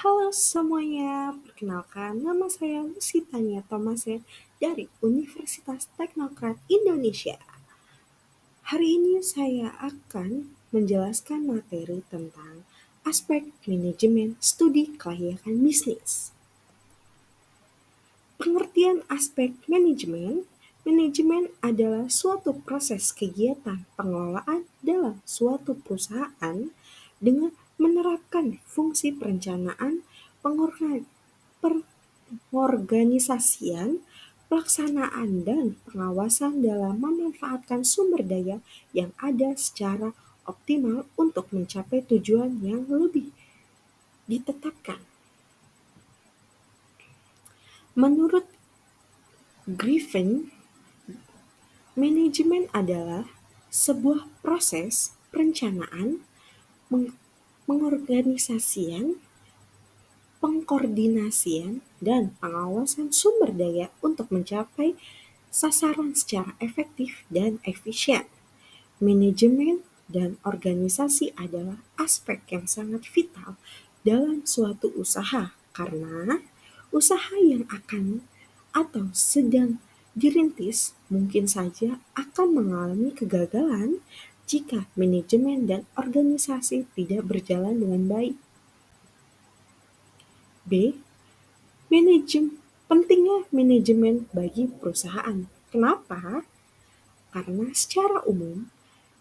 Halo semuanya, perkenalkan nama saya Lucy Tania Thomasen dari Universitas Teknokrat Indonesia. Hari ini saya akan menjelaskan materi tentang aspek manajemen studi kelayakan bisnis. Pengertian aspek manajemen adalah suatu proses kegiatan pengelolaan dalam suatu perusahaan dengan menerapkan fungsi perencanaan, pengorganisasian, pelaksanaan, dan pengawasan dalam memanfaatkan sumber daya yang ada secara optimal untuk mencapai tujuan yang lebih ditetapkan. Menurut Griffin, manajemen adalah sebuah proses perencanaan, pengorganisasian, pengkoordinasian, dan pengawasan sumber daya untuk mencapai sasaran secara efektif dan efisien. Manajemen dan organisasi adalah aspek yang sangat vital dalam suatu usaha karena usaha yang akan atau sedang dirintis mungkin saja akan mengalami kegagalan jika manajemen dan organisasi tidak berjalan dengan baik. B. Pentingnya manajemen bagi perusahaan. Kenapa? Karena secara umum,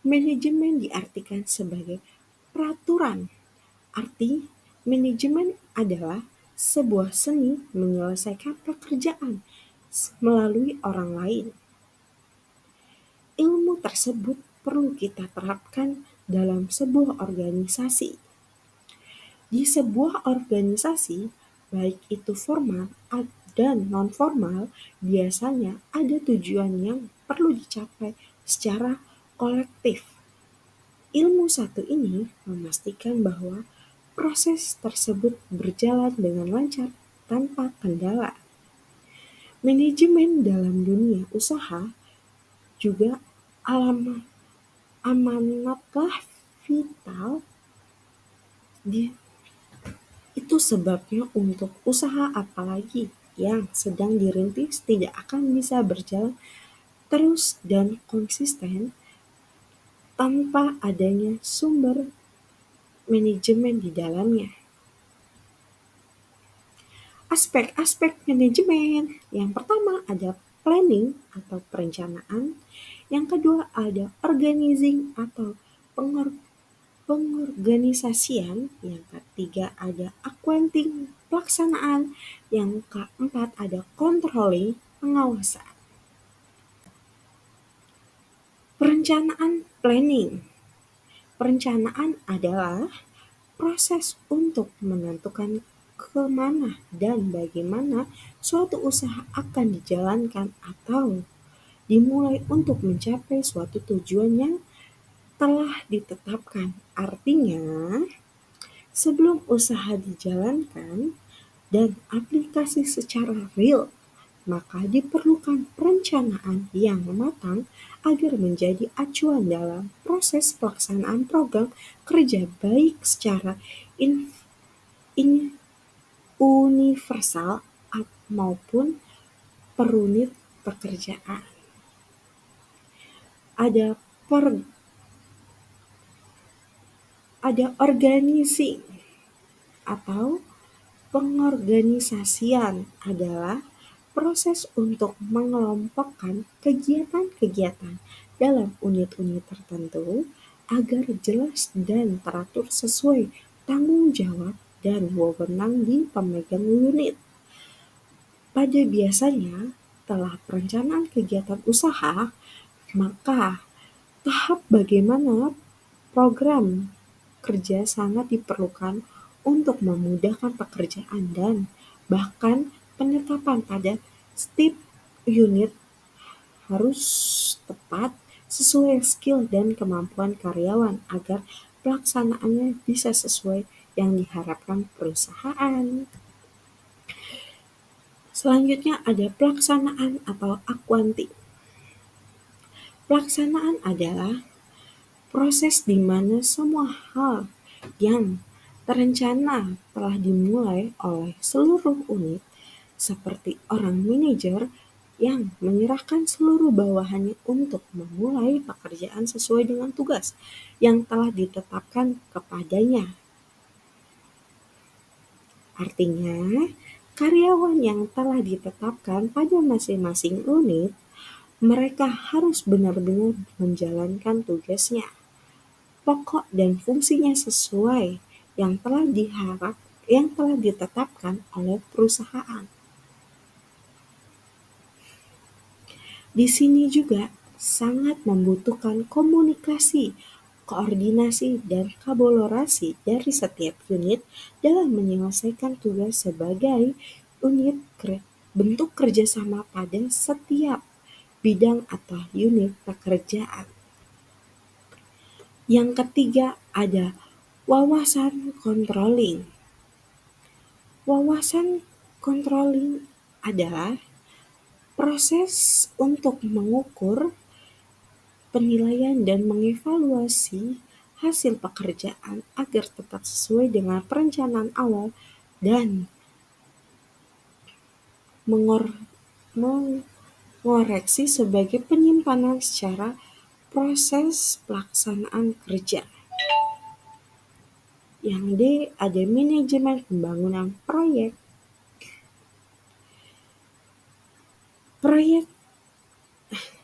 manajemen diartikan sebagai peraturan. Arti manajemen adalah sebuah seni menyelesaikan pekerjaan melalui orang lain. Ilmu tersebut perlu kita terapkan dalam sebuah organisasi. Di sebuah organisasi, baik itu formal dan non-formal, biasanya ada tujuan yang perlu dicapai secara kolektif. Ilmu satu ini memastikan bahwa proses tersebut berjalan dengan lancar tanpa kendala. Manajemen dalam dunia usaha juga amanatlah vital. Itu sebabnya untuk usaha apalagi yang sedang dirintis tidak akan bisa berjalan terus dan konsisten tanpa adanya sumber manajemen di dalamnya. Aspek-aspek manajemen. Yang pertama ada planning atau perencanaan. Yang kedua ada organizing atau pengorganisasian. Yang ketiga ada accounting, pelaksanaan. Yang keempat ada controlling, pengawasan. Perencanaan planning. Perencanaan adalah proses untuk menentukan kemana dan bagaimana suatu usaha akan dijalankan atau dimulai untuk mencapai suatu tujuan yang telah ditetapkan. Artinya, sebelum usaha dijalankan dan aplikasi secara real, maka diperlukan perencanaan yang matang agar menjadi acuan dalam proses pelaksanaan program kerja baik secara universal maupun per unit pekerjaan. Ada organizing atau pengorganisasian adalah proses untuk mengelompokkan kegiatan-kegiatan dalam unit-unit tertentu agar jelas dan teratur sesuai tanggung jawab dan wewenang di pemegang unit. Pada biasanya, setelah perencanaan kegiatan usaha, maka tahap bagaimana program kerja sangat diperlukan untuk memudahkan pekerjaan dan bahkan penetapan pada setiap unit harus tepat sesuai skill dan kemampuan karyawan agar pelaksanaannya bisa sesuai yang diharapkan perusahaan. Selanjutnya ada pelaksanaan atau accounting. Pelaksanaan adalah proses di mana semua hal yang Rencana telah dimulai oleh seluruh unit, seperti orang manajer yang menyerahkan seluruh bawahannya untuk memulai pekerjaan sesuai dengan tugas yang telah ditetapkan kepadanya. Artinya, karyawan yang telah ditetapkan pada masing-masing unit, mereka harus benar-benar menjalankan tugasnya, pokok dan fungsinya sesuai yang telah ditetapkan oleh perusahaan. Di sini juga sangat membutuhkan komunikasi, koordinasi, dan kolaborasi dari setiap unit dalam menyelesaikan tugas sebagai unit bentuk kerjasama pada setiap bidang atau unit pekerjaan. Yang ketiga ada wawasan controlling. Wawasan controlling adalah proses untuk mengukur, penilaian, dan mengevaluasi hasil pekerjaan agar tetap sesuai dengan perencanaan awal dan mengoreksi sebagai penyimpanan secara proses pelaksanaan kerja. Yang D ada manajemen pembangunan proyek.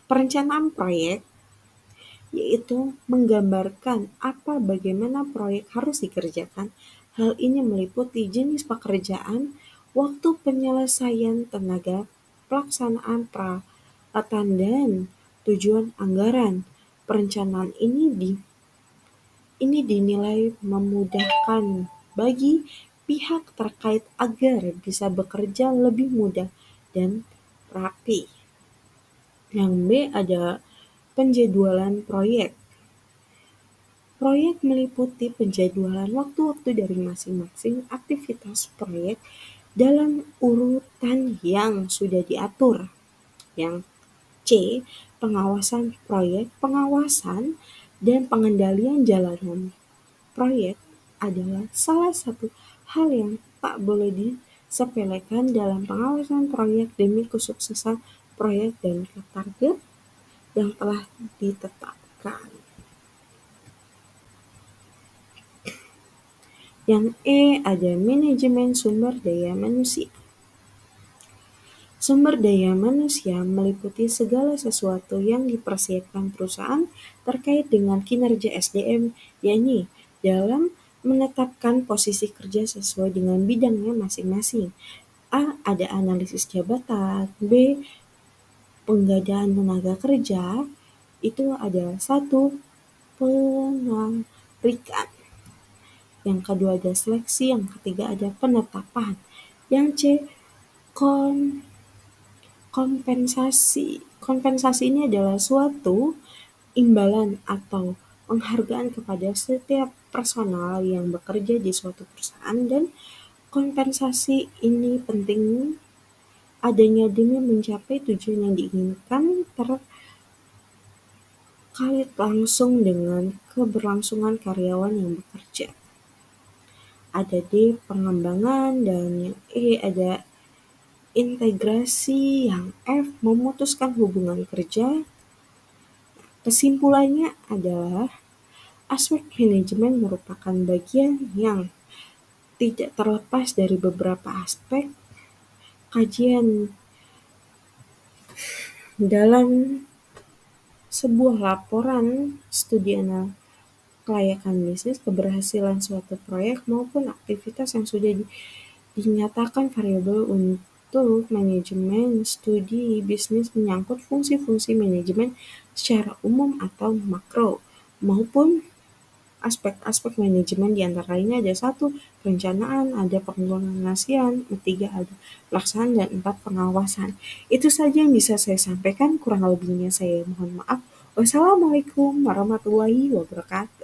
Perencanaan proyek yaitu menggambarkan bagaimana proyek harus dikerjakan. Hal ini meliputi jenis pekerjaan, waktu penyelesaian, tenaga pelaksanaan, peralatan, dan tujuan anggaran. Perencanaan ini dinilai memudahkan bagi pihak terkait agar bisa bekerja lebih mudah dan rapi. Yang B ada penjadwalan proyek. Proyek meliputi penjadwalan waktu-waktu dari masing-masing aktivitas proyek dalam urutan yang sudah diatur. Yang C, pengawasan proyek. Pengawasan dan pengendalian jalanan proyek adalah salah satu hal yang tak boleh disepelekan dalam pengawasan proyek demi kesuksesan proyek dan target yang telah ditetapkan. Yang E ada manajemen sumber daya manusia. Sumber daya manusia meliputi segala sesuatu yang dipersiapkan perusahaan terkait dengan kinerja SDM, yakni dalam menetapkan posisi kerja sesuai dengan bidangnya masing-masing. A. Ada analisis jabatan. B. Pengadaan tenaga kerja. Itu ada 1. Penarikan. Yang kedua ada seleksi. Yang ketiga ada penetapan. Yang C. Kompensasi. Kompensasi ini adalah suatu imbalan atau penghargaan kepada setiap personal yang bekerja di suatu perusahaan, dan kompensasi ini penting adanya demi mencapai tujuan yang diinginkan terkait langsung dengan keberlangsungan karyawan yang bekerja. Ada D pengembangan, dan yang E ada integrasi, yang F memutuskan hubungan kerja. Kesimpulannya adalah aspek manajemen merupakan bagian yang tidak terlepas dari beberapa aspek kajian dalam sebuah laporan studi kelayakan bisnis, keberhasilan suatu proyek, maupun aktivitas yang sudah dinyatakan variabel untuk manajemen. Studi bisnis menyangkut fungsi-fungsi manajemen secara umum atau makro, maupun aspek-aspek manajemen diantaranya ada 1. Perencanaan, ada pengoordinasian, 3. ada pelaksanaan, dan 4. pengawasan. Itu saja yang bisa saya sampaikan, kurang lebihnya saya mohon maaf. Wassalamualaikum warahmatullahi wabarakatuh.